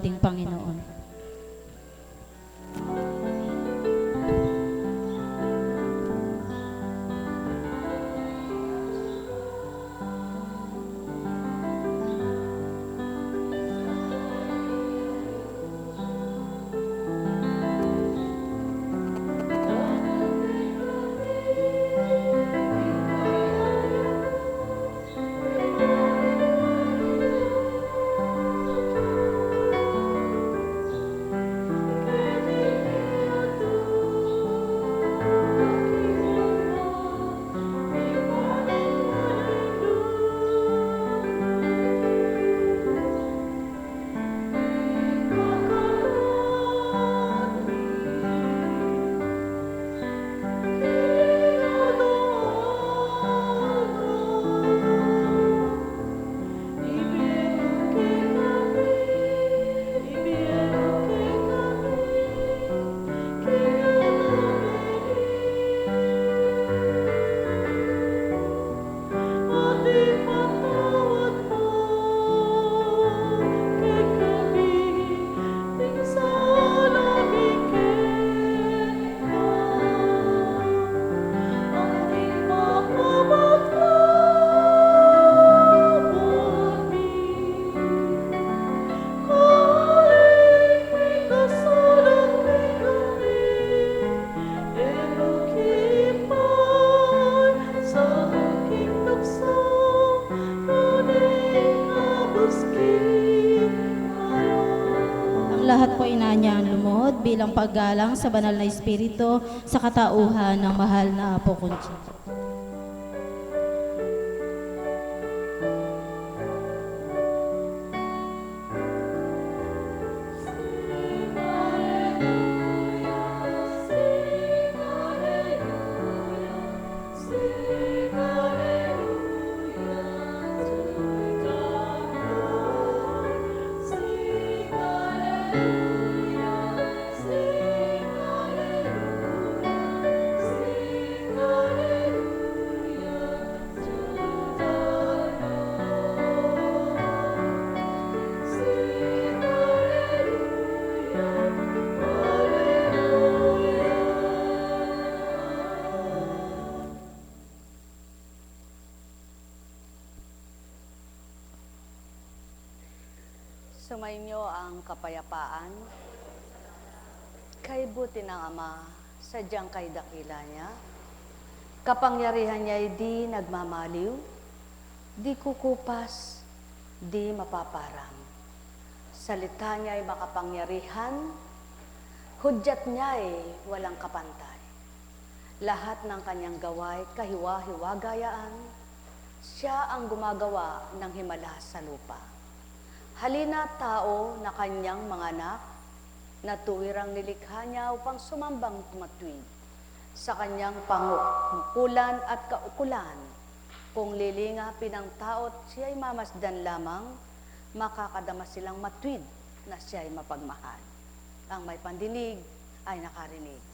ating Panginoon. Lahat po inaanyang lumuhod bilang paggalang sa banal na espiritu sa katauhan ng mahal na Apo Conchita. Sumainyo ang kapayapaan, kay buti ng Ama, sadyang kay dakila niya. Kapangyarihan niya'y di nagmamaliw, di kukupas, di mapaparang. Salita niya'y makapangyarihan, hudyat niya'y walang kapantay. Lahat ng kanyang gaway kahiwa-hiwagayaan, siya ang gumagawa ng himala sa lupa. Halina tao na kanyang mga anak, na tuwirang nilikha niya upang sumambang tumatwid sa kanyang pangkukulan at kaukulan. Kung lilingapin ang tao't siya'y mamasdan lamang, makakadama silang matwid na siya'y mapagmahal. Ang may pandinig ay nakarinig.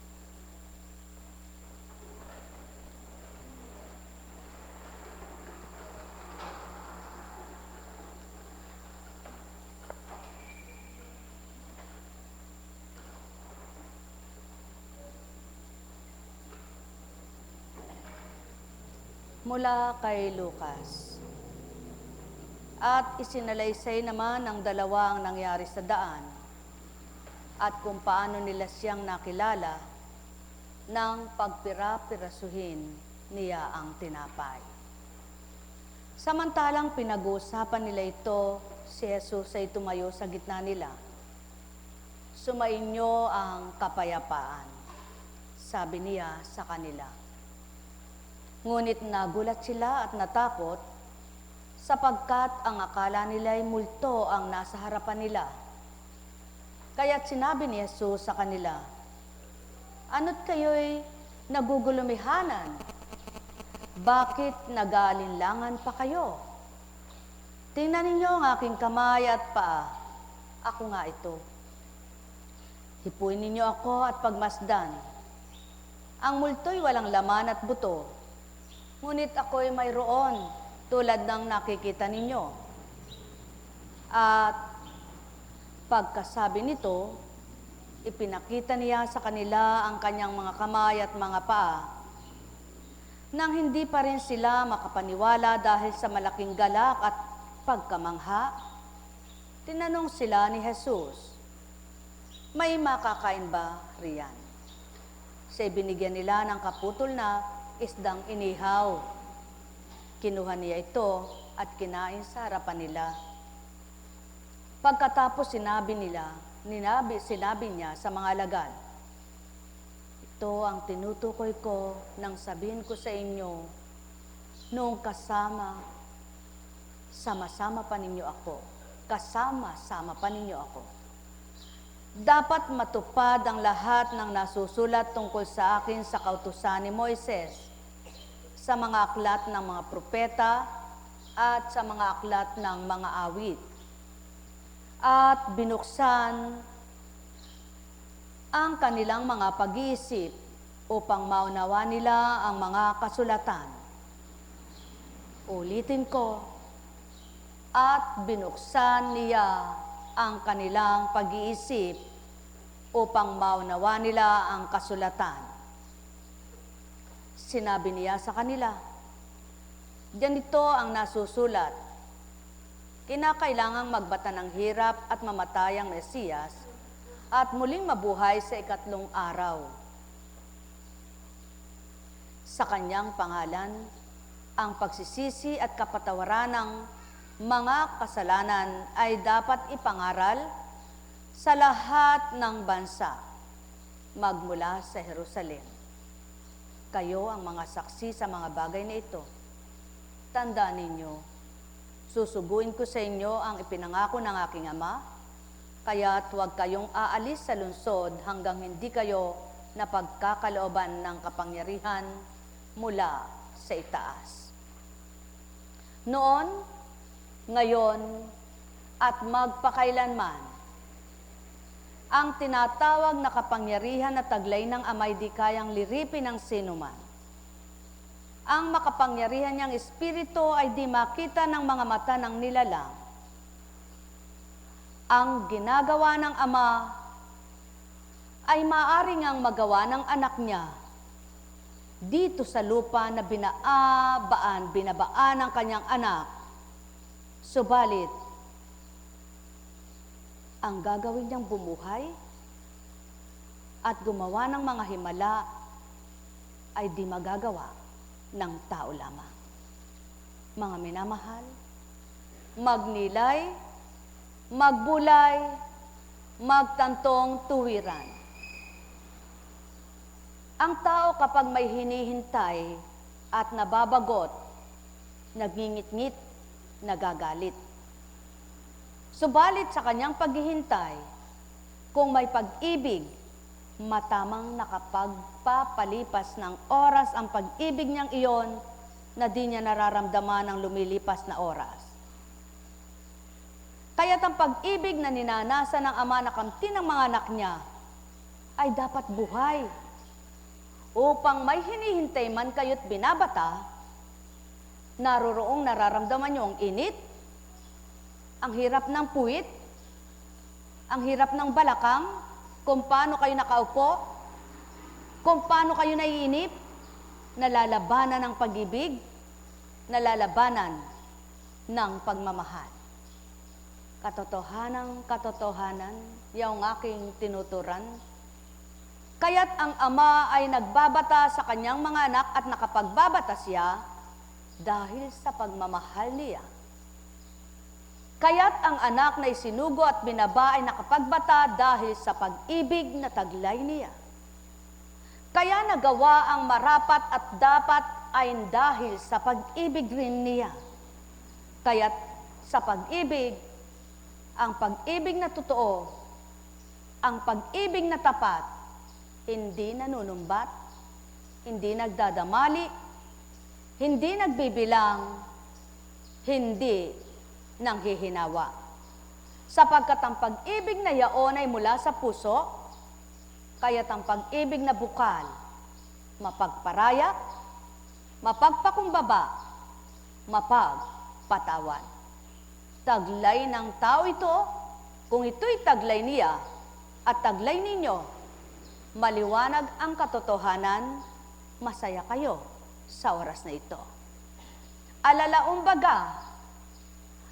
Mula kay Lucas. At isinalaysay naman ng dalawa ang nangyari sa daan at kung paano nila siyang nakilala nang pagpira-pirasuhin niya ang tinapay. Samantalang pinag-uusapan nila ito, si Jesus ay tumayo sa gitna nila. Sumainyo ang kapayapaan, sabi niya sa kanila. Ngunit nagulat sila at natakot sapagkat ang akala nila'y multo ang nasa harapan nila. Kaya't sinabi ni Jesus sa kanila, "Ano't kayo'y nagugulumihanan? Bakit nag-aalinlangan pa kayo? Tingnan ninyo ang aking kamay at paa. Ako nga ito. Hipuin ninyo ako at pagmasdan. Ang multo'y walang laman at buto. Ngunit ako'y mayroon tulad ng nakikita ninyo. At Pagkasabi nito, ipinakita niya sa kanila ang kanyang mga kamay at mga paa. Nang hindi pa rin sila makapaniwala dahil sa malaking galak at pagkamangha, tinanong sila ni Jesus, "May makakain ba riyan?" Sa binigyan nila ng kaputol na isdang inihaw. Kinuha niya ito at kinain sa harapan nila. Pagkatapos sinabi niya sa mga alagad, "Ito ang tinutukoy ko nang sabihin ko sa inyo, noong sama-sama pa ninyo ako. Dapat matupad ang lahat ng nasusulat tungkol sa akin sa kautusan ni Moises, sa mga aklat ng mga propeta at sa mga aklat ng mga awit. At binuksan ang kanilang mga pag-iisip upang maunawa nila ang mga kasulatan." Ulitin ko, at binuksan niya ang kanilang pag-iisip upang maunawa nila ang kasulatan. Sinabi niya sa kanila, "Ganito ang nasusulat, kinakailangang magbata ng hirap at mamatay ang Mesiyas at muling mabuhay sa ikatlong araw. Sa kanyang pangalan, ang pagsisisi at kapatawaran ng mga kasalanan ay dapat ipangaral sa lahat ng bansa, magmula sa Jerusalem. Kayo ang mga saksi sa mga bagay na ito. Tandaan ninyo, susuguin ko sa inyo ang ipinangako ng aking Ama, kaya't huwag kayong aalis sa lungsod hanggang hindi kayo napagkakalooban ng kapangyarihan mula sa itaas." Noon, ngayon, at magpakailanman, ang tinatawag na kapangyarihan na taglay ng Ama'y di kayang liripin ng sinuman. Ang makapangyarihan niyang Espiritu ay di makita ng mga mata ng nilalang. Ang ginagawa ng Ama ay maaari ngang magawa ng anak niya dito sa lupa na binabaan ng kanyang anak. Subalit, ang gagawin niyang bumuhay at gumawa ng mga himala ay di magagawa ng tao lamang. Mga minamahal, magnilay, magbulay, magtantong tuwiran. Ang tao kapag may hinihintay at nababagot, nagngingit-ngit, nagagalit. Subalit sa kanyang paghihintay, kung may pag-ibig, matamang nakapagpapalipas ng oras ang pag-ibig niyang iyon na di niya nararamdaman ang lumilipas na oras. Kaya't ang pag-ibig na ninanasa ng Ama na kamtin ng mga anak niya ay dapat buhay, upang may hinihintay man kayo't binabata, naroroong nararamdaman niyo ang init, ang hirap ng puwit, ang hirap ng balakang, kung paano kayo nakaupo, kung paano kayo naiinip, nalalabanan ng pag-ibig, nalalabanan ng pagmamahal. Katotohanan, yung aking tinuturan. Kaya't ang Ama ay nagbabata sa kanyang mga anak at nakapagbabata siya dahil sa pagmamahal niya. Kaya't ang anak na isinugo at binaba ay nakapagbata dahil sa pag-ibig na taglay niya. Kaya nagawa ang marapat at dapat ay dahil sa pag-ibig rin niya. Kaya't sa pag-ibig, ang pag-ibig na totoo, ang pag-ibig na tapat, hindi nanunumbat, hindi nagdadamali, hindi nagbibilang, hindi nanghihinawa. Sapagkat ang pag-ibig na yaon ay mula sa puso, kaya't ang pag-ibig na bukal, mapagparaya, mapagpakumbaba, mapagpatawan. Taglay ng tao ito Kung ito'y taglay niya at taglay ninyo, maliwanag ang katotohanan, masaya kayo sa oras na ito. Alalaumbaga,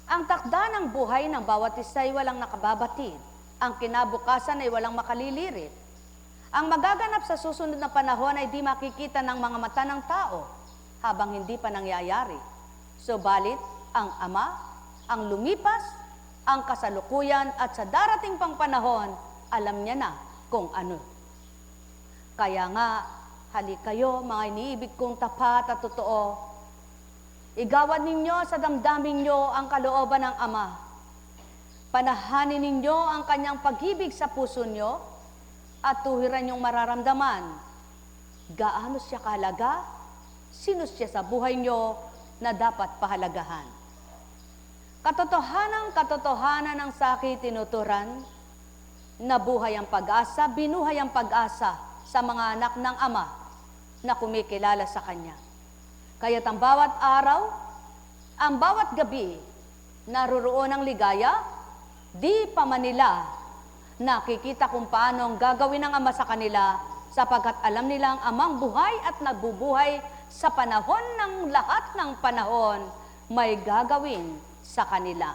ang takda ng buhay ng bawat isa ay walang nakababatid. Ang kinabukasan ay walang makalilirit. Ang magaganap sa susunod na panahon ay di makikita ng mga mata ng tao habang hindi pa nangyayari. Subalit, ang Ama, ang lumipas, ang kasalukuyan at sa darating pang panahon, alam niya na kung ano. Kaya nga, halik kayo, mga iniibig kong tapat at totoo, igawan ninyo sa damdamin nyo ang kalooban ng Ama. Panahanin ninyo ang kanyang pag-ibig sa puso nyo at tuwiran nyong mararamdaman. Gaano siya kahalaga? Sino siya sa buhay nyo na dapat pahalagahan? Katotohanan ng sakit tinuturan, nabuhay ang pag-asa, binuhay ang pag-asa sa mga anak ng Ama na kumikilala sa Kanya. Kaya't ang bawat araw, ang bawat gabi, naruroon ang ligaya, di pa man nila nakikita kung paano ang gagawin ng Ama sa kanila sapagkat alam nila ang Amang buhay at nagbubuhay sa panahon ng lahat ng panahon may gagawin sa kanila.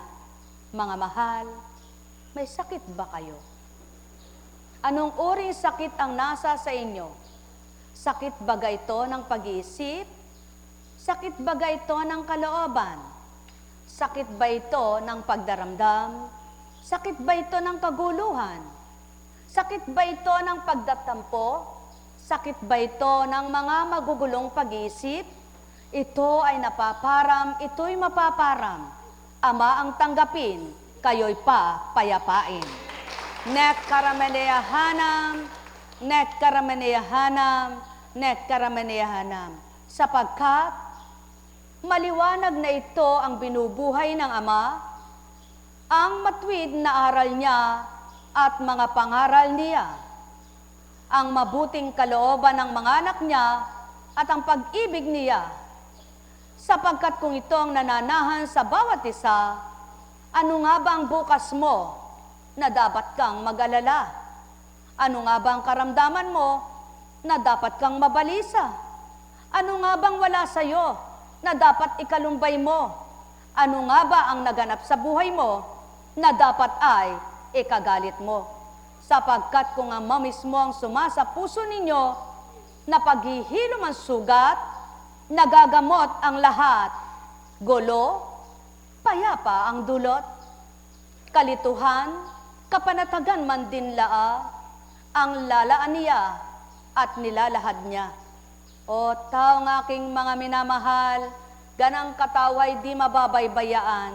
Mga mahal, may sakit ba kayo? Anong uring sakit ang nasa sa inyo? Sakit ba ito ng pag-iisip? Sakit ba ito ng kalooban? Sakit ba ito ng pagdaramdam? Sakit ba ito ng kaguluhan? Sakit ba ito ng pagdatampo? Sakit ba ito ng mga magugulong pag-iisip? Ito ay napaparam, ito'y mapaparam. Ama ang tanggapin, kayo'y payapain. Nek karameneyahanam, nek karameneyahanam, nek karameneyahanam. Sapagkat maliwanag na ito ang binubuhay ng Ama, ang matuwid na aral niya at mga pangaral niya, ang mabuting kalooban ng mga anak niya at ang pag-ibig niya. Sapagkat kung ito ang nananahan sa bawat isa, ano nga ba ang bukas mo na dapat kang mag-alala? Ano nga ba ang karamdaman mo na dapat kang mabalisa? Ano nga bang wala sa'yo na dapat ikalumbay mo? Ano nga ba ang naganap sa buhay mo na dapat ay ikagalit mo? Sapagkat kung ang Ama mismo ang sumasa puso ninyo na paghihilom ang sugat, nagagamot ang lahat, gulo, payapa ang dulot, kalituhan, kapanatagan man din laa, ang lalaan niya at nilalahad niya. O taong aking mga minamahal, ganang kataway di mababaybayaan,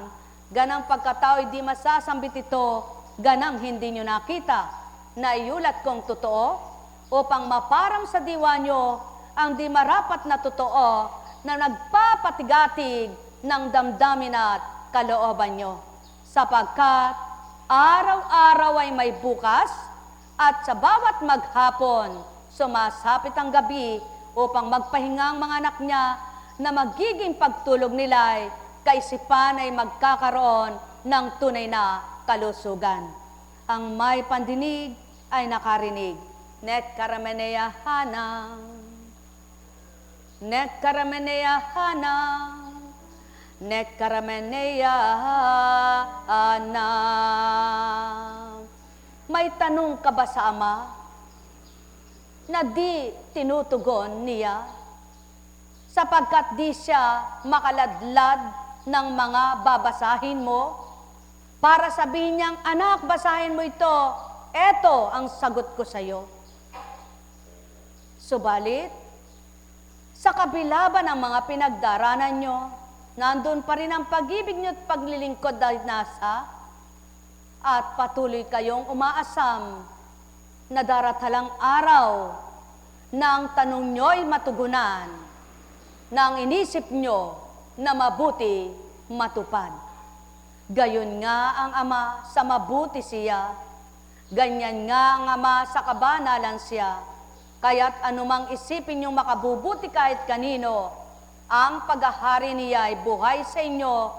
ganang pagkataway di masasambit ito, ganang hindi nyo nakita, na iulat kong totoo, upang maparam sa diwa nyo ang di marapat na totoo na nagpapatigatig ng damdamin at kalooban nyo. Sapagkat araw-araw ay may bukas at sa bawat maghapon sumasapit ang gabi upang magpahinga ang mga anak niya na magiging pagtulog nila ay kaisipan ay magkakaroon ng tunay na kalusugan. Ang may pandinig ay nakarinig. Nek karameneyahanam, nek karameneyahanam, nek karameneyahanam. May tanong ka ba sa Ama na di tinutugon niya? Sapagkat di siya makaladlad ng mga babasahin mo para sabihin niyang, anak, basahin mo ito. Eto ang sagot ko sa iyo. Subalit, sa kabila ba ng mga pinagdaranan nyo, nandun pa rin ang pag-ibig nyo at paglilingkod dahil nasa, at patuloy kayong umaasam na daratalang araw na ang tanong nyo'y matugunan, na ang inisip nyo na mabuti matupad. Gayon nga ang Ama sa mabuti siya, ganyan nga ang Ama sa kabanalan siya. Kaya't anumang isipin niyong makabubuti kahit kanino, ang paghahari niya ay buhay sa inyo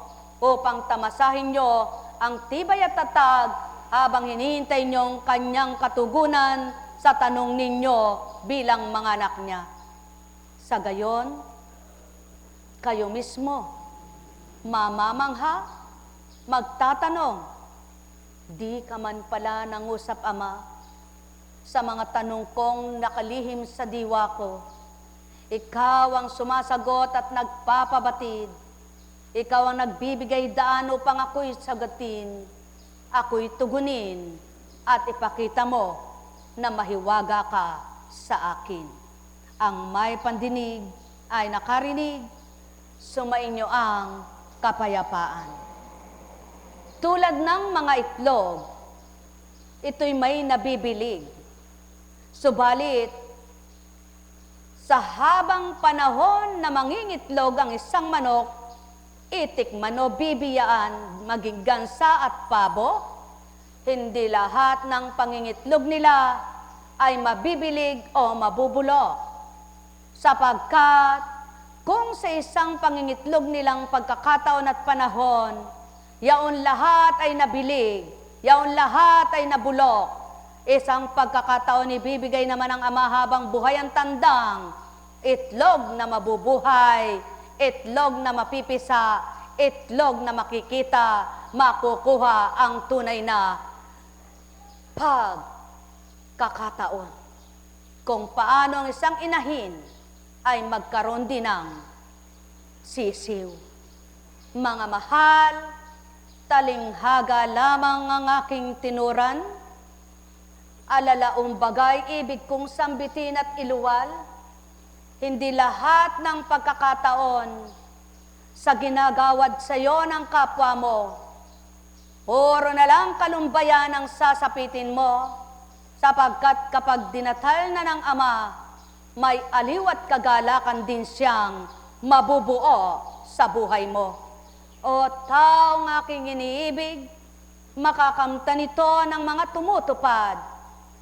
upang tamasahin niyo ang tibay at tatag habang hinihintay niyong kanyang katugunan sa tanong ninyo bilang mga anak niya. Sa gayon, kayo mismo, mamamangha, magtatanong, di ka man pala nangusap, Ama, sa mga tanong kong nakalihim sa diwa ko. Ikaw ang sumasagot at nagpapabatid. Ikaw ang nagbibigay daan upang ako'y sagutin, ako'y tugunin, at ipakita mo na mahiwaga ka sa akin. Ang may pandinig ay nakarinig, sumainyo ang kapayapaan. Tulad ng mga itlog, ito'y may nabibilig. Subalit, sa habang panahon na mangingitlog ang isang manok, itikman o bibiyaan maging gansa at pabo, hindi lahat ng pangingitlog nila ay mabibilig o mabubulok. Sapagkat kung sa isang pangingitlog nilang pagkakataon at panahon, yaon lahat ay nabilig, yaon lahat ay nabulok, isang pagkakataon ibibigay naman ng Ama habang buhay ang tandang, itlog na mabubuhay, itlog na mapipisa, itlog na makikita, makukuha ang tunay na pagkakataon. Kung paano ang isang inahin ay magkaroon din ng sisiw. Mga mahal, talinghaga lamang ang aking tinuran, alalaong bagay ibig kong sambitin at iluwal, hindi lahat ng pagkakataon sa ginagawad sa iyo ng kapwa mo, puro na lang kalumbayan ang sasapitin mo, sapagkat kapag dinatal na ng Ama, may aliw at kagalakan din siyang mabubuo sa buhay mo. O taong aking iniibig, makakamta nito ng mga tumutupad,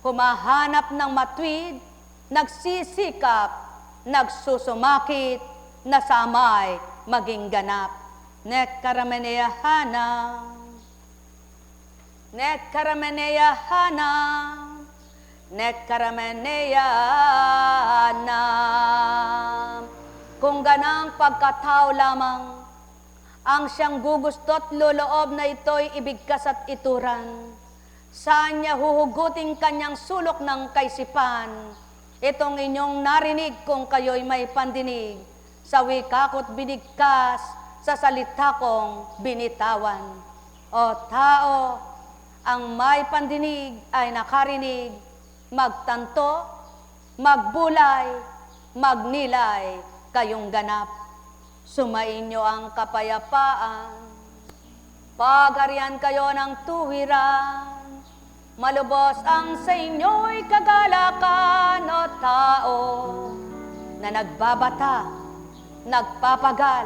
humahanap ng matuwid, nagsisikap, nagsusumakit, na sa Ama'y maging ganap. Nekkarameneyahanam, nekkarameneyahanam, nekkarameneyahanam. Kung ganang pagkatao lamang, ang siyang gugusto't luloob na ito'y ibigkas at ituran, saan niya huhugutin kanyang sulok ng kaisipan, itong inyong narinig kung kayo'y may pandinig, sa wika ko't binigkas, sa salita kong binitawan. O tao, ang may pandinig ay nakarinig, magtanto, magbulay, magnilay, kayong ganap. Sumainyo ang kapayapaan, pagharian kayo ng tuwiran, malubos ang sa inyo'y kagalakan, o tao, na nagbabata, nagpapagal,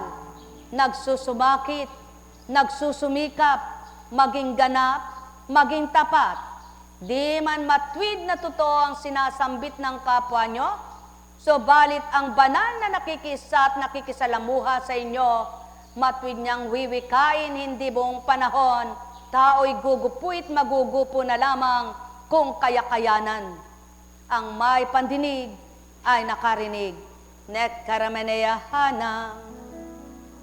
nagsusumakit, nagsusumikap, maging ganap, maging tapat. Di man matwid na totoo ang sinasambit ng kapwa nyo, subalit ang banal na nakikisa at nakikisalamuha sa inyo, matwid niyang wiwikain hindi buong panahon, tao'y gugupuit magugupo na lamang kung kaya-kayanan. Ang may pandinig ay nakarinig. Nekkarameneyahanam,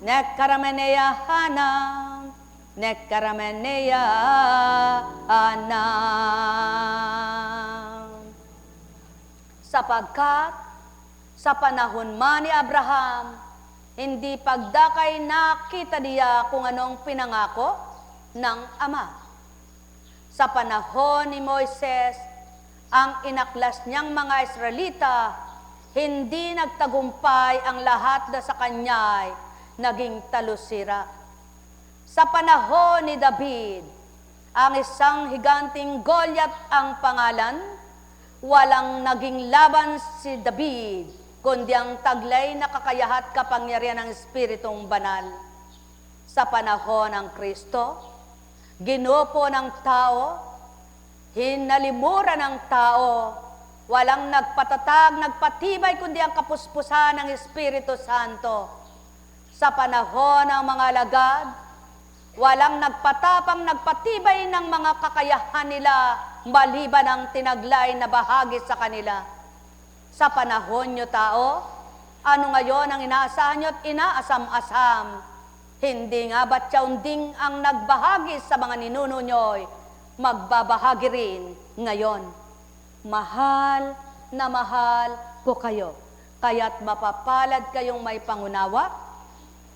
nekkarameneyahanam, nekkarameneyahanam. Sapagkat sa panahon man ni Abraham, hindi pagdakay nakita niya kung anong pinangako ng Ama. Sa panahon ni Moises, ang inaklas niyang mga Israelita, hindi nagtagumpay ang lahat na sa kanya'y naging talusira. Sa panahon ni David, ang isang higanting Goliath ang pangalan, walang naging laban si David, kundi ang taglay na kakayahat kapangyarihan ng Espiritong Banal. Sa panahon ng Kristo, ginupo ng tao, hinalimuran ng tao, walang nagpatatag, nagpatibay, kundi ang kapuspusan ng Espiritu Santo. Sa panahon ng mga alagad, Walang nagpatapang nagpatibay ng mga kakayahan nila maliban ang tinaglay na bahagi sa kanila. Sa panahon nyo tao, ano ngayon ang inaasahan nyo at inaasam-asam? Hindi nga ba't yaunding ang nagbahagi sa mga ninuno nyo'y magbabahagi rin ngayon? Mahal na mahal ko kayo, kaya't mapapalad kayong may pangunawa,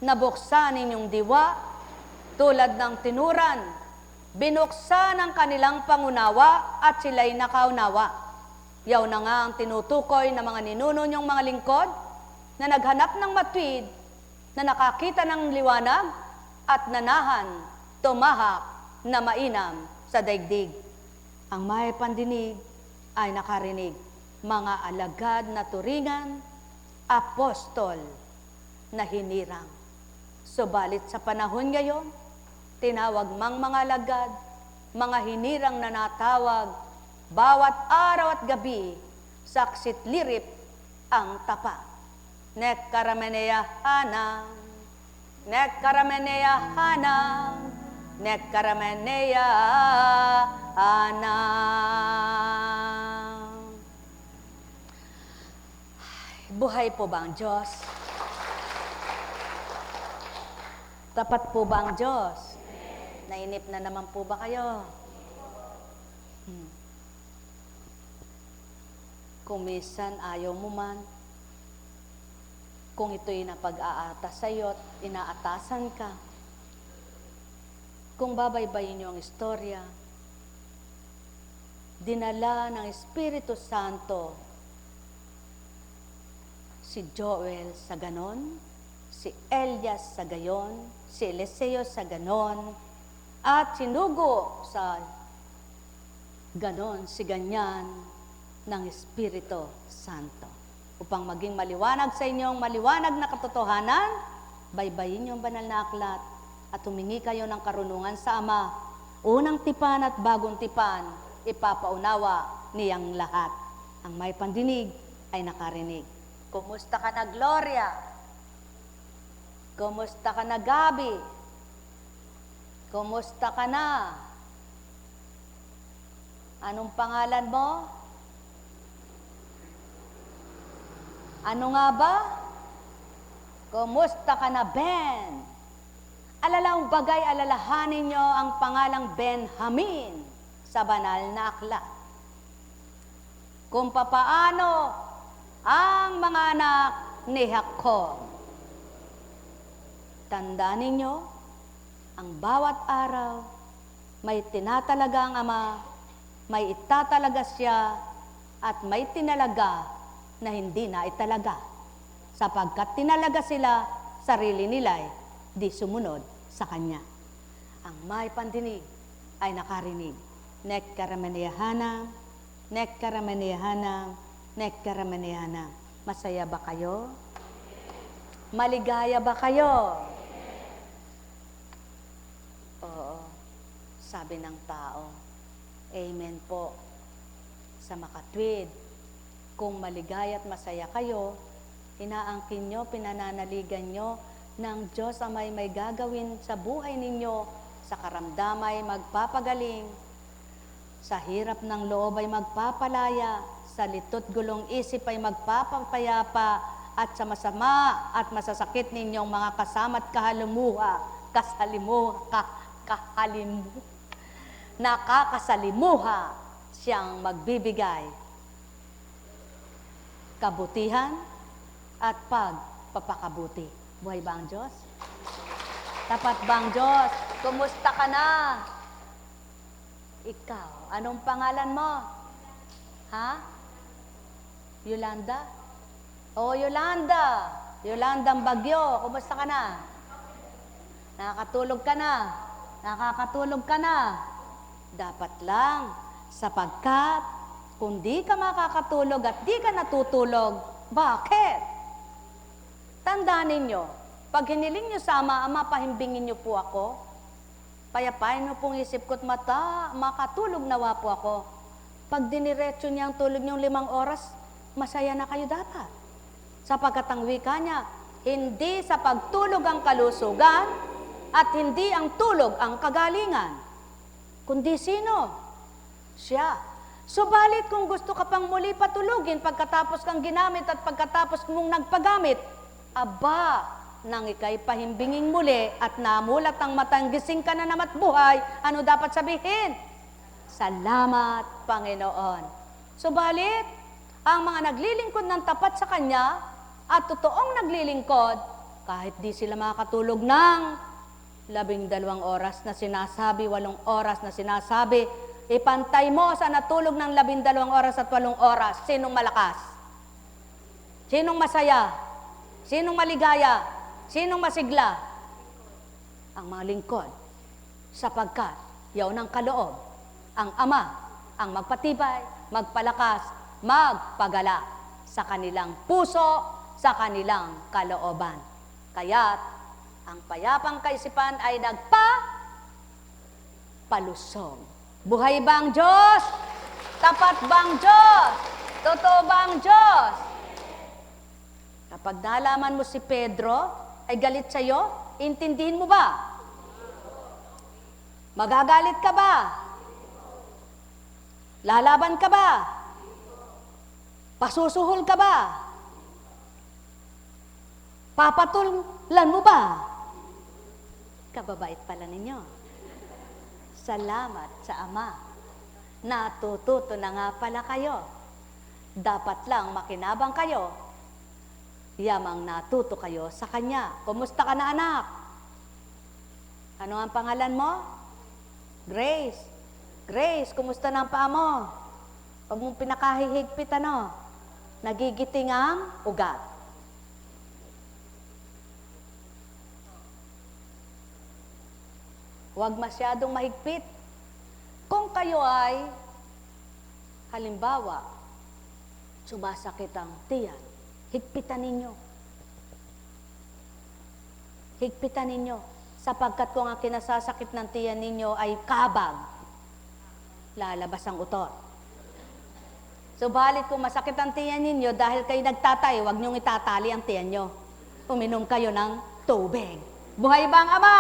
nabuksan ninyong diwa, tulad ng tinuran, binuksan ang kanilang pangunawa at sila'y nakaunawa. Yaw na nga ang tinutukoy ng mga ninuno niyong mga lingkod na naghanap ng matuwid, na nakakita ng liwanag at nanahan, tumahak na mainam sa daigdig. Ang may pandinig ay nakarinig, mga alagad na turingan, apostol na hinirang. Subalit sa panahon ngayon, tinawag mang mga alagad, mga hinirang na natawag, bawat araw at gabi, saksit lirip ang tapa. Nek karameneya hanang, nek karameneya hanang, nek karameneya hanang. Buhay po ba ang Diyos? Tapat po ba ang Diyos? Nainip na naman po ba kayo? Kung minsan ayaw mo man, kung ito'y napag-aatas sa'yo at inaatasan ka, kung babaybayin niyo ang istorya, dinala ng Espiritu Santo si Joel sa ganon, si Elias sa gayon, si Eliseo sa ganon, at sinugo sa ganon, si ganyan ng Espiritu Santo. Upang maging maliwanag sa inyong maliwanag na katotohanan, baybayin niyo ang banal na aklat at humingi kayo ng karunungan sa Ama. Unang tipan at bagong tipan, ipapaunawa niyang lahat. Ang may pandinig ay nakarinig. Kumusta ka na, Gloria? Kumusta ka na, Gabi? Kumusta ka na? Anong pangalan mo? Ano nga ba? Kumusta ka na, Ben? Alalaong bagay, alalahanin nyo ang pangalang Benjamin sa banal na aklat. Kung papaano ang mga anak ni Jacob. Tandaan ninyo, ang bawat araw, may tinatalaga ang Ama, may itatalaga siya, at may tinalaga na hindi na italaga. Sapagkat tinalaga sila, sarili nila'y di sumunod sa Kanya. Ang may pandinig ay nakarinig. Nek karameneyahanam, nek karameneyahanam, nek karameneyahanam. Masaya ba kayo? Maligaya ba kayo? Oo, sabi ng tao. Amen po. Sa makatwid, kung maligaya at masaya kayo, inaangkin nyo, pinananaligan nyo ng Diyos ang may gagawin sa buhay ninyo, sa karamdamay magpapagaling, sa hirap ng loob ay magpapalaya, sa litot gulong isip ay magpapapayapa, at sa masama at masasakit ninyong mga kasama at nakakasalimuha, siyang magbibigay kabutihan at pagpapakabuti. Buhay ba ang Diyos? Tapat ba ang Diyos? Kumusta ka na? Ikaw, anong pangalan mo? Ha? Yolanda? Oh, Yolanda. Yolandang Bagyo, kumusta ka na? Nakakatulog ka na? Nakakatulog ka na? Dapat lang, sapagkat kung di ka makakatulog at di ka natutulog, bakit? Tandaan ninyo, pag hiniling nyo sa Ama, Ama, pahimbingin nyo po ako. Payapain nyo pong isip ko't mata, makatulog nawa po ako. Pag diniretso niya ang tulog nyong 5 oras, masaya na kayo dapat. Sapagkat ang wika niya, hindi sa pagtulog ang kalusugan, at hindi ang tulog ang kagalingan, kundi sino? Siya. Subalit kung gusto ka pang muli patulugin pagkatapos kang ginamit at pagkatapos mong nagpagamit, aba, nang ika'y pahimbinging muli at namulat ang matang gising ka na namat buhay, ano dapat sabihin? Salamat, Panginoon. Subalit, ang mga naglilingkod ng tapat sa Kanya at totoong naglilingkod, kahit di sila makatulog ng 12 oras na sinasabi, 8 oras na sinasabi, ipantay mo sa natulog ng 12 oras at 8 oras. Sinong malakas? Sinong masaya? Sinong maligaya? Sinong masigla? Ang mga lingkod. Sapagkat yaw ng kaloob, ang Ama, ang magpatibay, magpalakas, magpagala sa kanilang puso, sa kanilang kalooban. Kaya't ang payapang kaisipan ay palusong. Buhay ba ang Diyos? Tapat ba ang Diyos? Totoo ba ang Diyos? Kapag nalaman mo si Pedro ay galit sa'yo, intindihin mo ba? Magagalit ka ba? Lalaban ka ba? Pasusuhol ka ba? Papatulan mo ba? Kababait pala ninyo. Salamat sa Ama. Natututo na nga pala kayo. Dapat lang makinabang kayo. Yamang natuto kayo sa Kanya. Kumusta ka na, anak? Ano ang pangalan mo? Grace. Grace, kumusta na ang paa mo? Huwag mong pinakahihigpit, ano? Nagigiting ang ugat. Huwag masyadong mahigpit. Kung kayo ay, halimbawa, sumasakit ang tiyan, higpitan ninyo. Higpitan ninyo. Sapagkat kung ang kinasasakit ng tiyan ninyo ay kabag, lalabas ang utot. Subalit kung masakit ang tiyan ninyo dahil kayo nagtatay, huwag niyong itatali ang tiyan nyo. Uminom kayo ng tubig. Buhay ba ang Ama?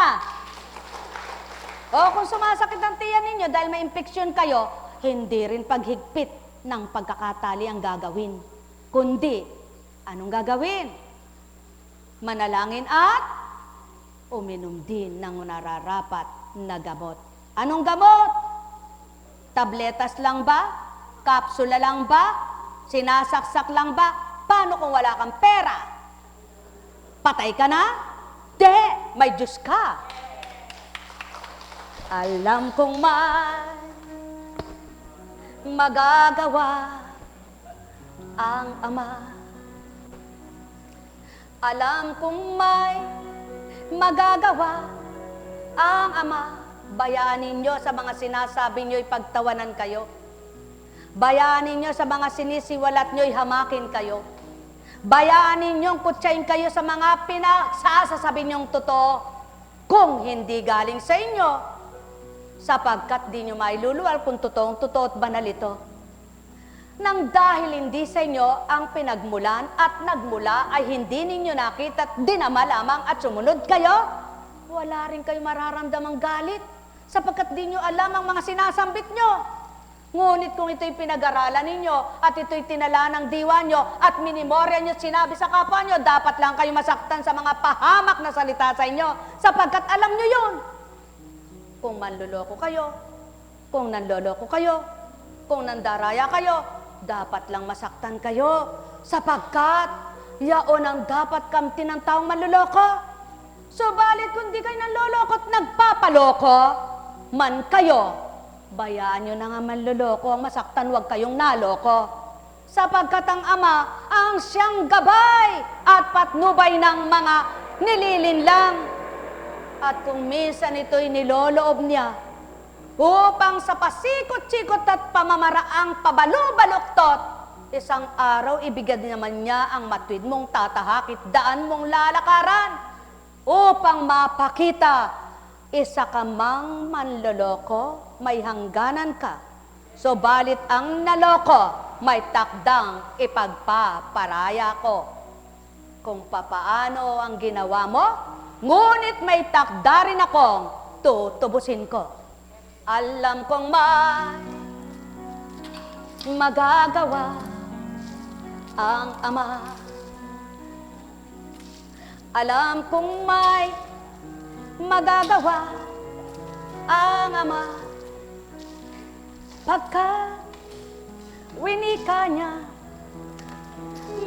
O kung sumasakit ang tiyan ninyo dahil may impeksyon kayo, hindi rin paghigpit ng pagkakatali ang gagawin. Kundi, anong gagawin? Manalangin at uminom din ng nararapat na gamot. Anong gamot? Tabletas lang ba? Kapsula lang ba? Sinasaksak lang ba? Paano kung wala kang pera? Patay ka na? Di, may Diyos ka. Alam kong may magagawa ang Ama. Alam kong may magagawa ang Ama. Bayanin nyo sa mga sinasabi nyo'y pagtawanan kayo. Bayanin nyo sa mga sinisiwalat nyo'y hamakin kayo. Bayanin nyong kutsain kayo sa mga pinagsasasabi nyong totoo kung hindi galing sa inyo. Sapagkat di nyo mailuluwal kung totoong-totoo at banal ito. Nang dahil hindi sa inyo ang pinagmulan at nagmula ay hindi ninyo nakita at dinama lamang at sumunod kayo, wala rin kayo mararamdamang galit sapagkat di nyo alam ang mga sinasambit nyo. Ngunit kung ito'y pinag-aralan ninyo at ito'y tinala ng diwa nyo at minimorya nyo sinabi sa kapwa nyo, dapat lang kayo masaktan sa mga pahamak na salita sa inyo sapagkat alam nyo yun. Kung manluloko kayo, kung nanloloko kayo, kung nandaraya kayo, dapat lang masaktan kayo sapagkat yaon ang dapat kamti ng taong manluloko. Subalit kung di kayo nanloloko at nagpapaloko man kayo, bayaan nyo na nga manluloko ang masaktan, huwag kayong naloko. Sapagkat ang Ama ang siyang gabay at patnubay ng mga nililinlang. At kung minsan ito'y niloloob niya, upang sa pasikot-sikot at pamamaraang pabalubaluktot, isang araw ibigay naman niya ang matuwid mong tatahakit, daan mong lalakaran, upang mapakita, isa ka mang manloloko, may hangganan ka. Subalit ang naloko, may takdang ipagpaparaya ko. Kung papaano ang ginawa mo, Ngunit may takda rin akong tutubusin ko. Alam kong may magagawa ang Ama. Alam kong may magagawa ang Ama. Pagka winika niya,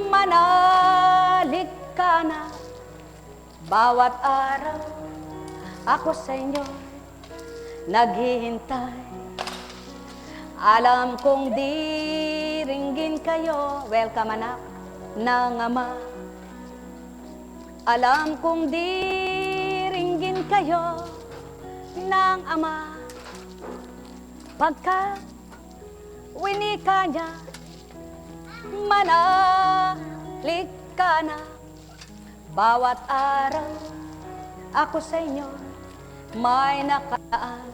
manalig ka na. Bawat araw ako sa inyo naghihintay. Alam kong diringgin kayo, welcome anak ng Ama. Alam kong diringgin kayo ng Ama. Pagka winika niya, manalig ka na. Bawat araw ako sa inyo may nakalaan.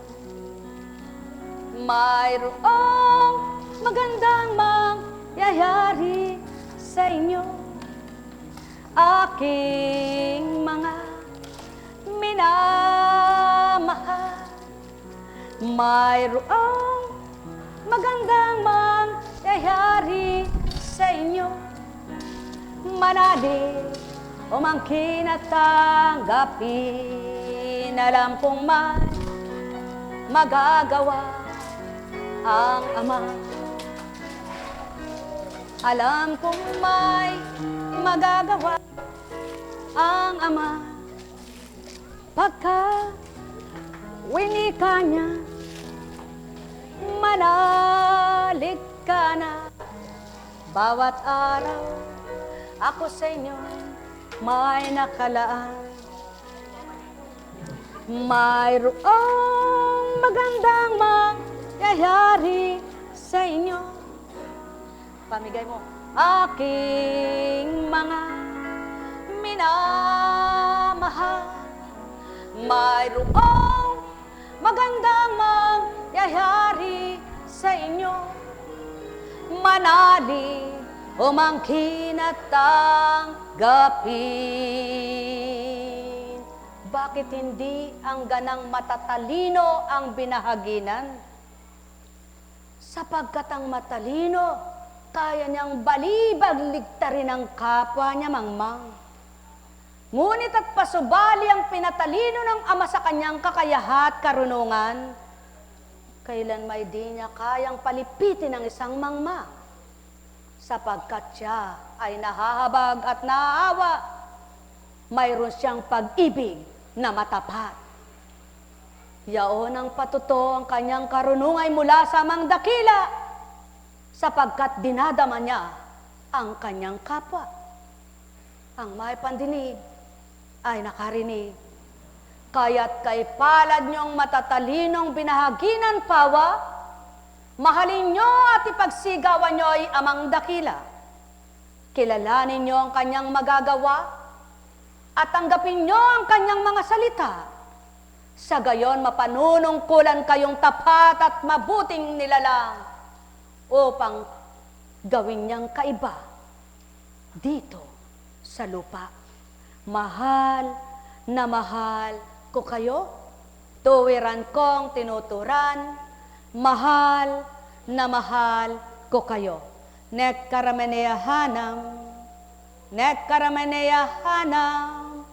Mayroong magandang mangyayari sa inyo, aking mga minamahal. Mayroong magandang mangyayari sa inyo, manalig umangkin at tanggapin. Alam kong may magagawa ang Ama. Alam kong may magagawa ang Ama. Pagka winika niya, manalig ka na. Bawat araw ako sa inyo may nakalaan. Mayroong magandang mangyayari sa inyo. Pamigay mo. Aking mga minamahal. Mayroong magandang mangyayari sa inyo. Manalig umangkin at tanggapin. Bakit hindi ang ganang matatalino ang binahaginan? Sapagkat ang matalino, kaya niyang balibag ligtarin ang kapwa niya mangmang. Ngunit at pasubali ang pinatalino ng Ama sa kanyang kakayahat karunungan, kailan may di niya kayang palipitin ang isang mangmang, sapagkat siya ay nahahabag at naawa, mayroon siyang pag-ibig na matapat. Yaon ang patuto ang kanyang karunungay mula sa mang dakila, sapagkat dinadama niya ang kanyang kapwa. Ang may pandinig ay nakarinig. Kaya't kay palad niyong matatalinong binahaginan pawa, mahalin niyo at ipagsigawan niyo ay amang dakila. Kilalanin niyo ang kanyang magagawa at tanggapin niyo ang kanyang mga salita. Sa gayon mapanunungkulan kayong tapat at mabuting nilalang upang gawin niyang kaiba dito sa lupa. Mahal na mahal ko kayo, tuwiran kong tinuturan, mahal na mahal ko kayo. Nekkarameneyahanam, nekkarameneyahanam,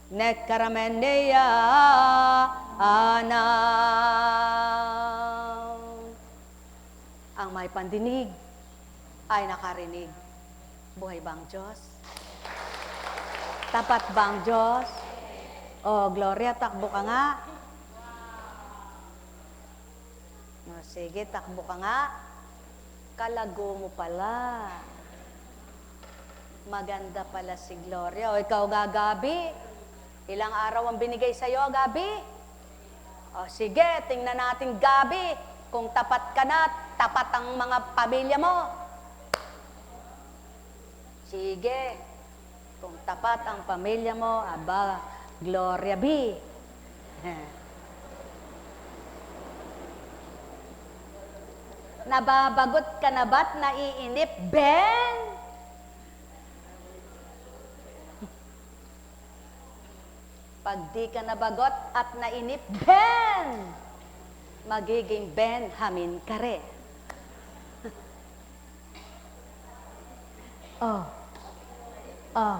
nekkarameneyahanam. Ang may pandinig ay nakarinig. Buhay ba ang Diyos? Tapat ba ang Diyos? O, Gloria, takbo ka nga. O, sige, takbo ka nga. Kalago mo pala. Maganda pala si Gloria. O, ikaw nga, Gabi. Ilang araw ang binigay sa'yo, Gabi? O, sige, tingnan natin, Gabi. Kung tapat ka na, tapat ang mga pamilya mo. Sige. Kung tapat ang pamilya mo, aba, Gloria B. Nababagot ka na ba't naiinip, Ben? Pag di ka nabagot at nainip, Ben! Magiging Benjamin ka rin. Oh. Oh.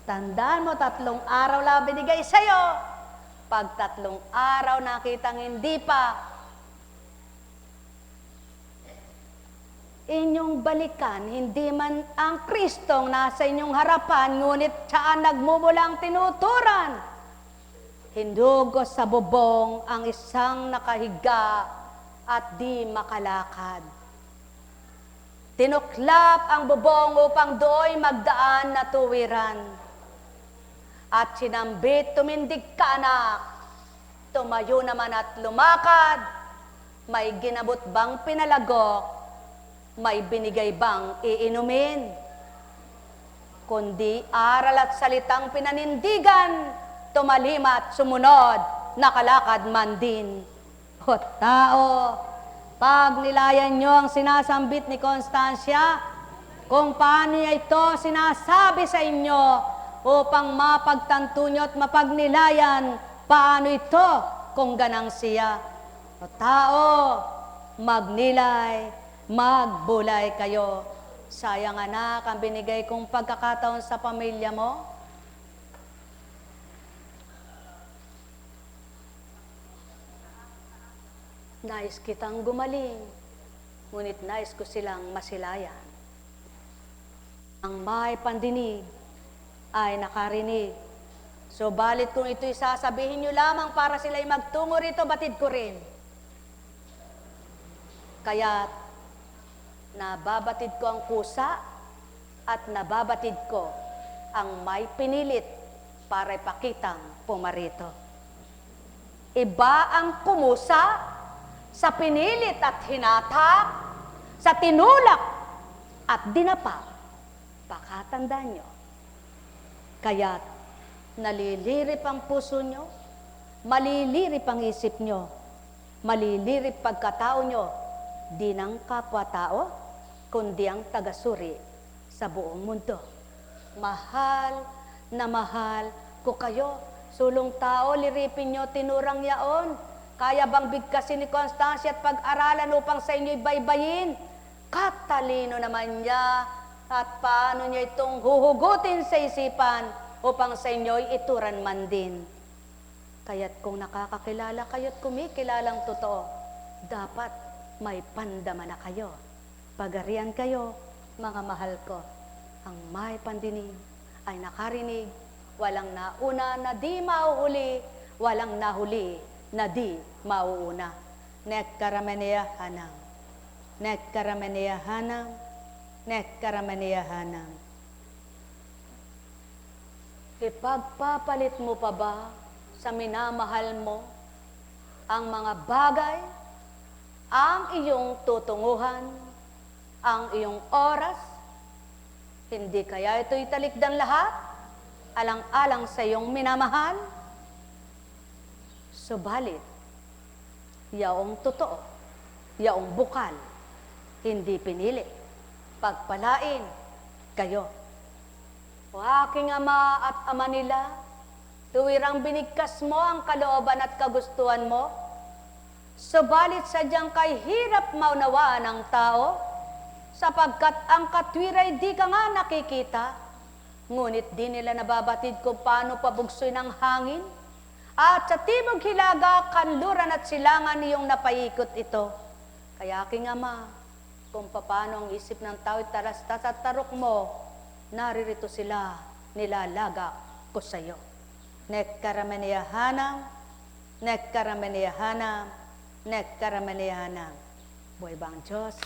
Tandaan mo, 3 araw lang binigay sa'yo. Pag 3 araw nakitang hindi pa, inyong balikan, hindi man ang Kristong nasa inyong harapan, ngunit saan nagmumula ang tinuturan. Hindugos sa bubong ang isang nakahiga at di makalakad. Tinuklap ang bubong upang do'y magdaan na tuwiran. At sinambit, tumindig ka anak, tumayo naman at lumakad, may ginabot bang pinalagok, may binigay bang iinumin? Kundi aral at salitang pinanindigan, tumalima at sumunod, nakalakad man din. O tao, pag nilayan nyo ang sinasambit ni Constancia, kung paano niya ito sinasabi sa inyo, upang mapagtanto nyo at mapagnilayan, paano ito kung ganang siya. O tao, magnilay, magbulay kayo. Sayang anak, ang binigay kong pagkakataon sa pamilya mo. Nais kitang gumaling, ngunit nais ko silang masilayan. Ang may pandinig ay nakarinig. Subalit kung ito'y sasabihin nyo lamang para sila'y magtungo rito, batid ko rin. Kaya't nababatid ko ang kusa at nababatid ko ang may pinilit para ipakitang pumarito. Iba ang kumusa sa pinilit at hinatak, sa tinulak at dinapak. Pakatandaan nyo. Kaya't nalilirip ang puso nyo, malilirip ang isip nyo, malilirip pagkatao nyo, di ng kapwa-tao, kundi ang tagasuri sa buong mundo. Mahal na mahal ko kayo, sulong tao, liripin nyo, tinurang yaon. Kaya bang bigkasin ni Constancia at pag-aralan upang sa inyo'y baybayin? Katalino naman niya, at paano niya itong huhugutin sa isipan upang sa inyo'y ituran man din. Kaya't kung nakakakilala kayo't kumikilalang totoo, dapat may pandama na kayo. Pagarian kayo, mga mahal ko. Ang may pandinig ay nakarinig, walang nauna na di mauhuli, walang nahuli na di mauuna. Nekkarameneya hanang. Nekkarameneya hanang. Nekkarameneya hanang. Ipagpapalit mo pa ba sa minamahal mo ang mga bagay, ang iyong tutunguhan, ang iyong oras? Hindi kaya ito'y talikdan lahat, alang-alang sa iyong minamahal? Subalit, yaong totoo, yaong bukal, hindi pinili, pagpalain kayo. O aking ama at ama nila, tuwirang binigkas mo ang kalooban at kagustuhan mo, subalit sadyang kay hirap maunawaan ng tao, sapagkat ang katwiray di ka nga nakikita, ngunit di nila nababatid kung paano pabugsoy ng hangin, at sa timog hilaga, kanluran at silangan iyong napaikot ito. Kaya aking ama, kung paano ang isip ng tao'y talastas at tarok mo, naririto sila, nilalagak ko sa iyo. Nekkarameneyahanam, nekkarameneyahanam, nekkarameneyahanam. Buhay ba ang Diyos?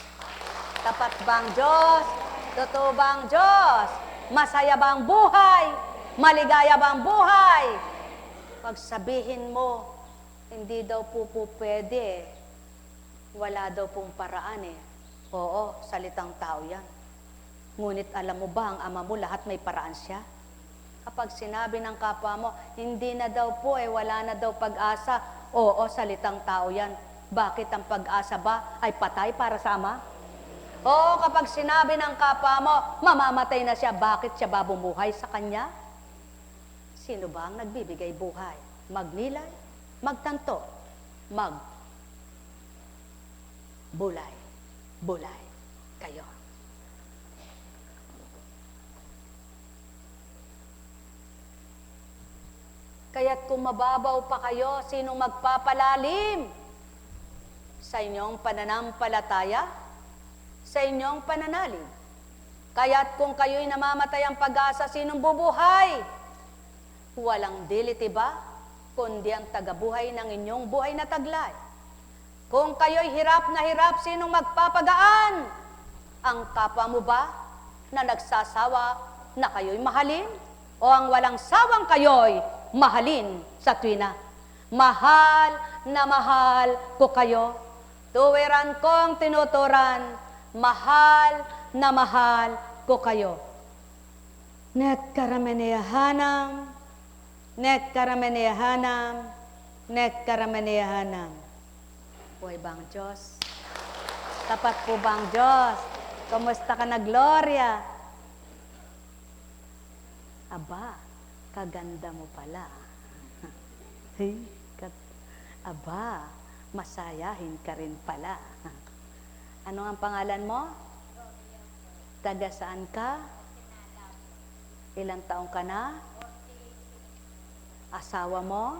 Tapat ba ang Diyos? Totoo ba ang Diyos? Masaya ba ang buhay? Maligaya ba ang buhay? Pag sabihin mo, hindi daw po pwede, wala daw pong paraan eh. Oo, salitang tao yan. Ngunit alam mo ba, ang ama mo, lahat may paraan siya? Kapag sinabi ng kapwa mo, hindi na daw po wala na daw pag-asa. Oo, salitang tao yan. Bakit ang pag-asa ba ay patay para sa ama? Oo, kapag sinabi ng kapwa mo, mamamatay na siya, bakit siya ba bumuhay sa kanya? Sino ba ang nagbibigay buhay? Magnilay, magtanto, bulay, bulay kayo. Kaya't kung mababaw pa kayo, sinong magpapalalim sa inyong pananampalataya, sa inyong pananalig? Kaya't kung kayo'y namamatay ang pag-asa, sinong bubuhay? Walang diliti ba, kundi ang tagabuhay ng inyong buhay na taglay. Kung kayo'y hirap na hirap, sinong magpapagaan? Ang kapwa mo ba na nagsasawa na kayo'y mahalin? O ang walang sawang kayo'y mahalin sa tuwina? Mahal na mahal ko kayo, tuwiran kong tinuturan, mahal na mahal ko kayo. Netkaramenehanam, netkaramenehanam, netkaramenehanam. Buhay ba ang Diyos? Tapat po ba ang Diyos? Kumusta ka na, Gloria? Aba, kaganda mo pala. Aba, masayahin ka rin pala. Ano ang pangalan mo? Taga saan ka? Ilang taong ka na? Asawa mo?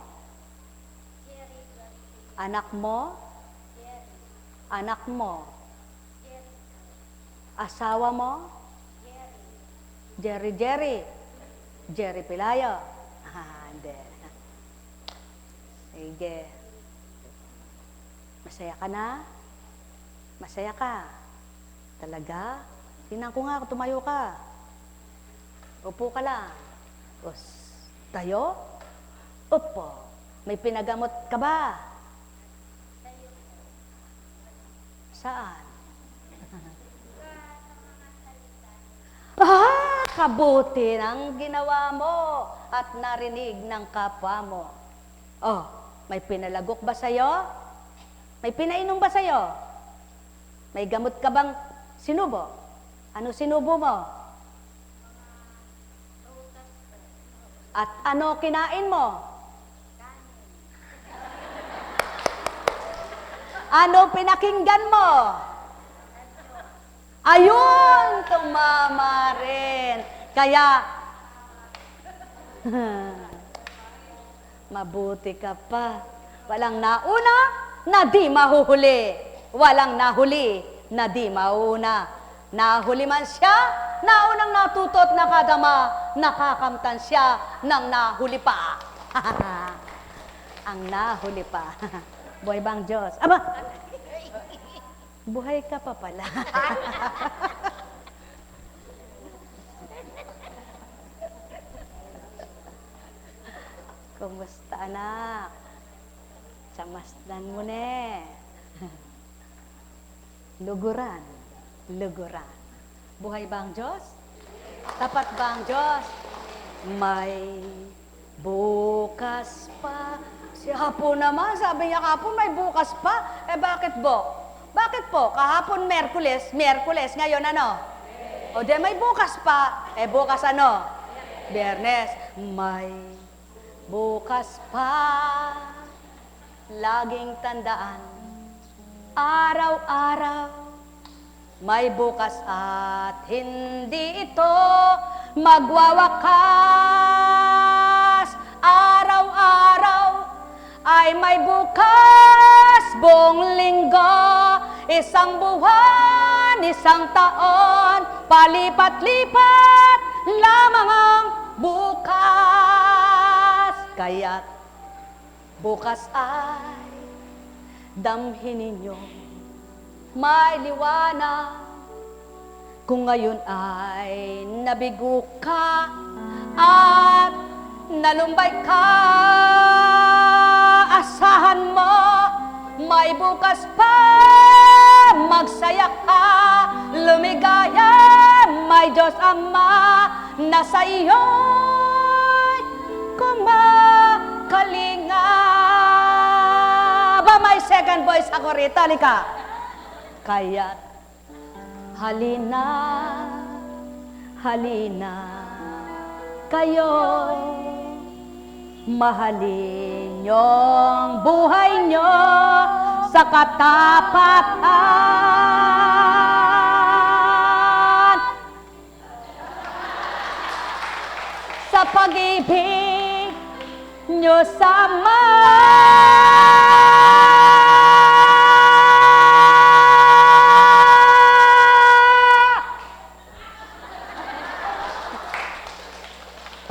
Anak mo? Anak mo? Asawa mo? Jerry. Jerry Pilayo. Hindi. Sige. Masaya ka na? Masaya ka? Talaga? Tingnan ko nga, tumayo ka. Upo ka lang. Tayo? Upo. May pinagamot ka ba? Saan? Kabuti ng ginawa mo at narinig ng kapwa mo. May pinalagok ba sa'yo? May pinainom ba sa'yo? May gamot ka bang sinubo? Ano sinubo mo? At ano kinain mo? Ano pinakinggan mo? Ayun, tumama rin. Kaya, mabuti ka pa. Walang nauna na di mahuhuli. Walang nahuli na di mauna. Nahuli man siya, naunang natutot nakadama, nakakamtan siya ng nahuli pa. Ang nahuli pa. Buhay bang Diyos? Aba! Buhay ka pa pala. Kumusta, anak? Samasdan mo ne. Luguran. Buhay ba ang Diyos? Tapat ba ang Diyos? May bukas pa. Si Hapon naman, sabi niya kahapon may bukas pa. Bakit po? Bakit po? Kahapon Merkules, ngayon ano? O di may bukas pa. Bukas ano? Biyernes. May bukas pa. Laging tandaan. Araw-araw. May bukas at hindi ito magwawakas. Araw-araw ay may bukas, buong linggo, isang buwan, isang taon, palipat-lipat lamang ang bukas. Kaya't bukas ay damhin ninyo, may liwanag. Kung ngayon ay nabigo ka at nalumbay ka, asahan mo, may bukas pa, magsaya ka, lumigaya, may Diyos Ama na sa iyo'y kumakalinga. Ba, may second voice ako rito, halika. Kaya't halina kayo'y Mahalin niyong buhay niyo sa katapatan. Sa pag-ibig niyo sa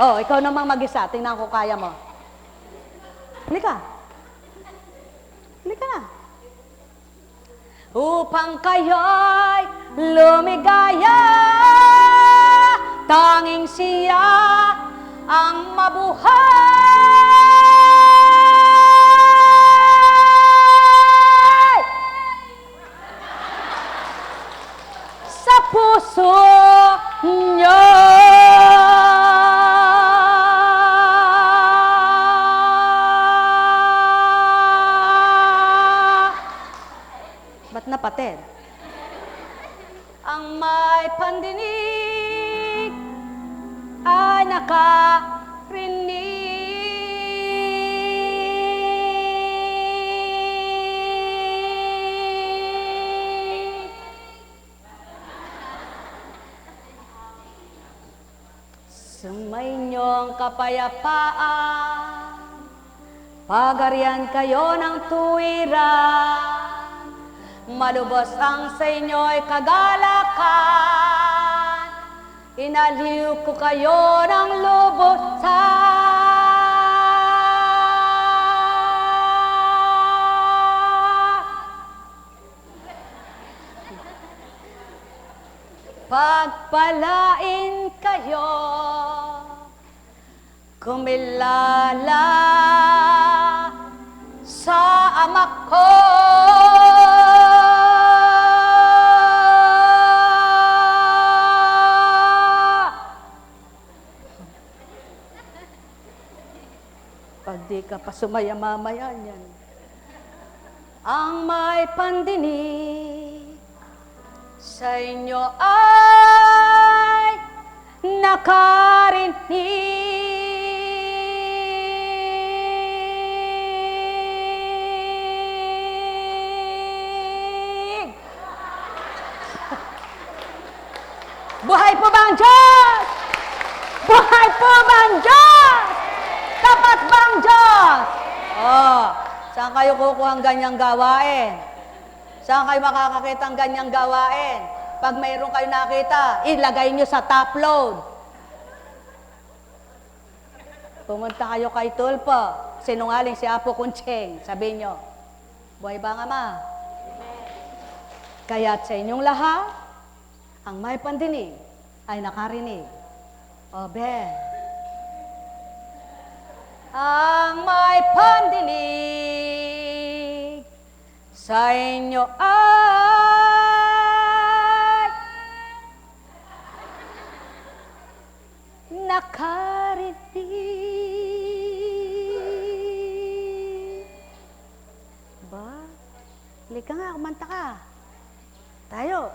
Oh, ikaw namang mag-isa. Tingnan ko kaya mo. Halika. Halika na. Upang kayo'y lumigaya, tanging siya ang mabuhay. Sa puso niyo. Ba't napatid? Ang may pandinig ay nakarinig. Sumayinyong kapayapaan, pagarian kayo ng tuwiran, malubos ang sa inyo'y kagalakan, inaliw ko kayo ng lubusan. Pagpalain kayo, kumilala sa Ama ko. Pag di ka pa sumaya mamaya niyan. Ang may pandinig sa inyo ay nakarinig. Buhay po ba ang Diyos? Buhay po ba ang Diyos? Tapat ba ang Diyos? Oh, saan kayo kukuha ang ganyang gawain? Saan kayo makakakita ang ganyang gawain? Pag mayroon kayo nakita, ilagay nyo sa top load. Pumunta kayo kay Tulpo, sinungaling si Apo Kuncheng, sabihin nyo, buhay ba nga ma? Kaya't sa inyong lahat, ang may pandinig ay nakarinig. O, Ben. Ang may pandinig sa inyo ay nakarinig. Ba? Halika nga, kumanta ka. Tayo.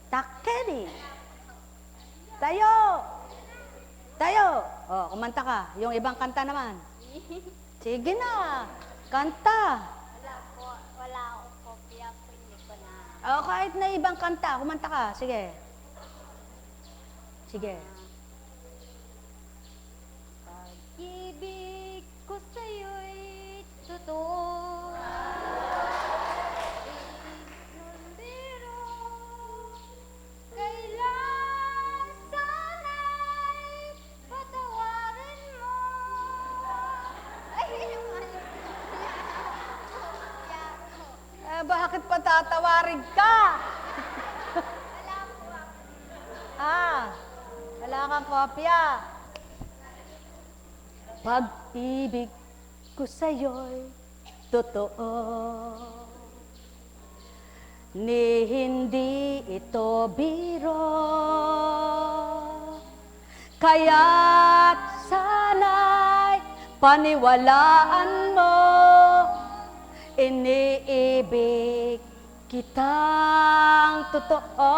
Takeri. Tayo. Tayo. Oh, kumanta ka. Yung ibang kanta naman. Sige na. Kanta. Wala akong kopya po, hindi ko na. Oh, kahit na ibang kanta, kumanta ka. Sige. Sige. Pag-ibig ko sa'yo'y totoo. Biro, kailan sana'y patawarin mo. Ay, Bakit patatawarin ka? wala po ako. Wala kang kopya. Pag-ibig ko sa'yo'y totoo. Ni hindi ito biro. Kaya't sana'y paniwalaan mo. Iniibig kitang totoo.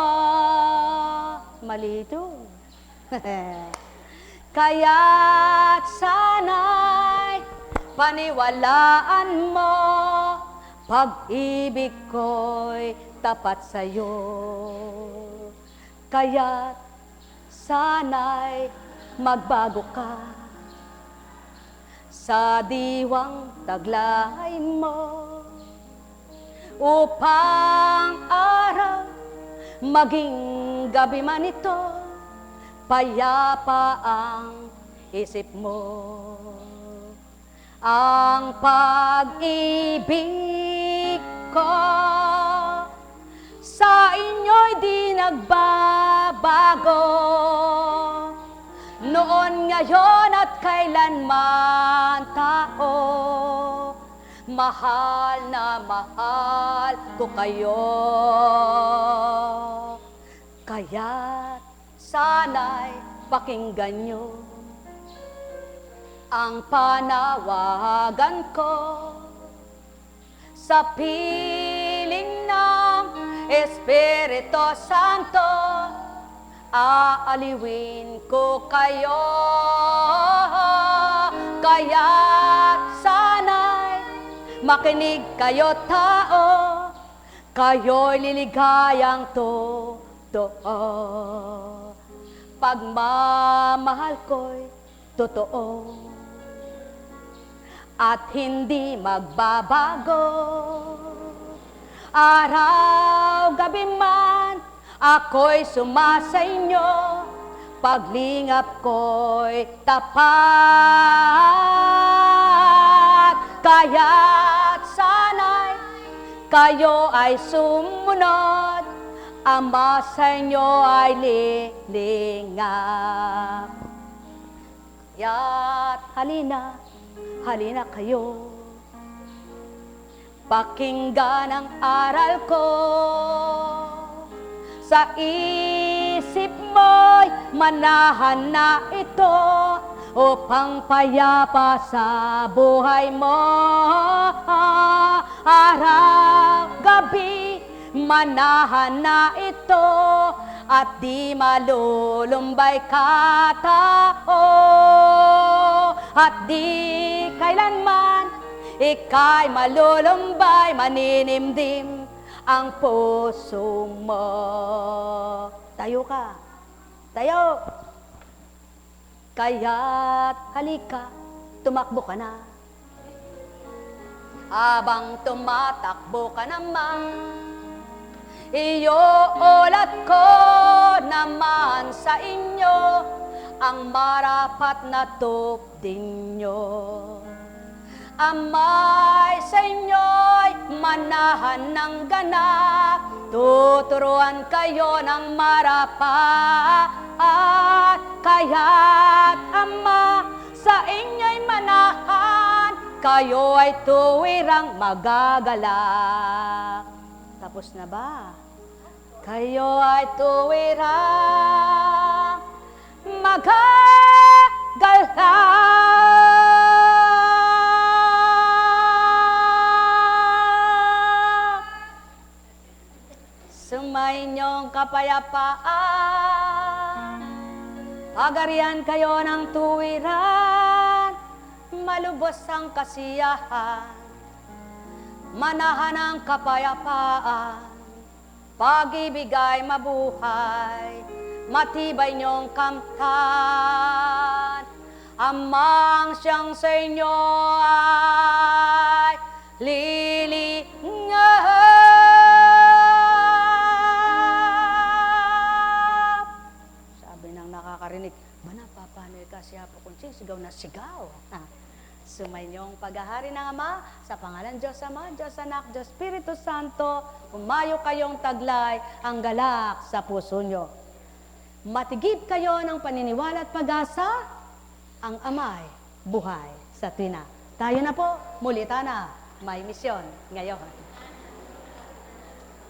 Malito. Kaya't sana'y paniwalaan mo, pag-ibig ko'y tapat sa'yo. Kaya't sana'y magbago ka sa diwang taglay mo, upang araw maging gabi man ito, payapa ang isip mo. Ang pag-ibig ko sa inyo'y di nagbabago, noon, ngayon at kailanman tao. Mahal na mahal ko kayo. Kaya't sana'y pakinggan nyo ang panawagan ko sa piling ng Espiritu Santo. Aaliwin ko kayo, kaya't sana'y makinig kayo tao, kayo'y liligayang totoo. Pagmamahal ko'y totoo at hindi magbabago. Araw, gabi man, ako'y sumasa inyo, paglingap ko'y tapat. Kaya't sana'y kayo ay sumunod, Ama sa inyo ay lilingap. Kaya't halina, halina kayo, pakinggan ang aral ko. Sa isip mo'y manahan na ito, upang payapa sa buhay mo. Araw, gabi, manahan na ito, at di malulumbay katao, at di kailanman ika'y malulumbay, maninimdim ang puso mo. Tayo ka, tayo. Kaya't halika, tumakbo ka na. Habang tumatakbo ka naman, iuulat ko naman sa inyo ang marapat na tupdin nyo. Amay sa inyo'y manahan ng ganap, tuturuan kayo ng marapat. Kaya't Ama, sa inyo'y manahan, kayo ay tuwirang magagalak. Tapos na ba? Kayo ay tuwirang magagalak. Sumayinyong kapayapaan, pagarian kayo ng tuwiran, malubos ang kasiyahan, manahan ang kapayapaan, pag-ibig ay mabuhay, matibay niyong kamtan. Amang siyang sa inyo ay lilingap. Sabi ng nakakarinig, "Bana, papanoy ka siya po kung sigaw na sigaw." Sumayinyong paghahari ng Ama, sa pangalan Diyos Ama, Diyos Anak, Diyos Espiritu Santo, umayo kayong taglay ang galak sa puso nyo. Matigib kayo ng paniniwala at pag-asa, ang Ama'y buhay sa tuwina. Tayo na po, muli na, may misyon ngayon.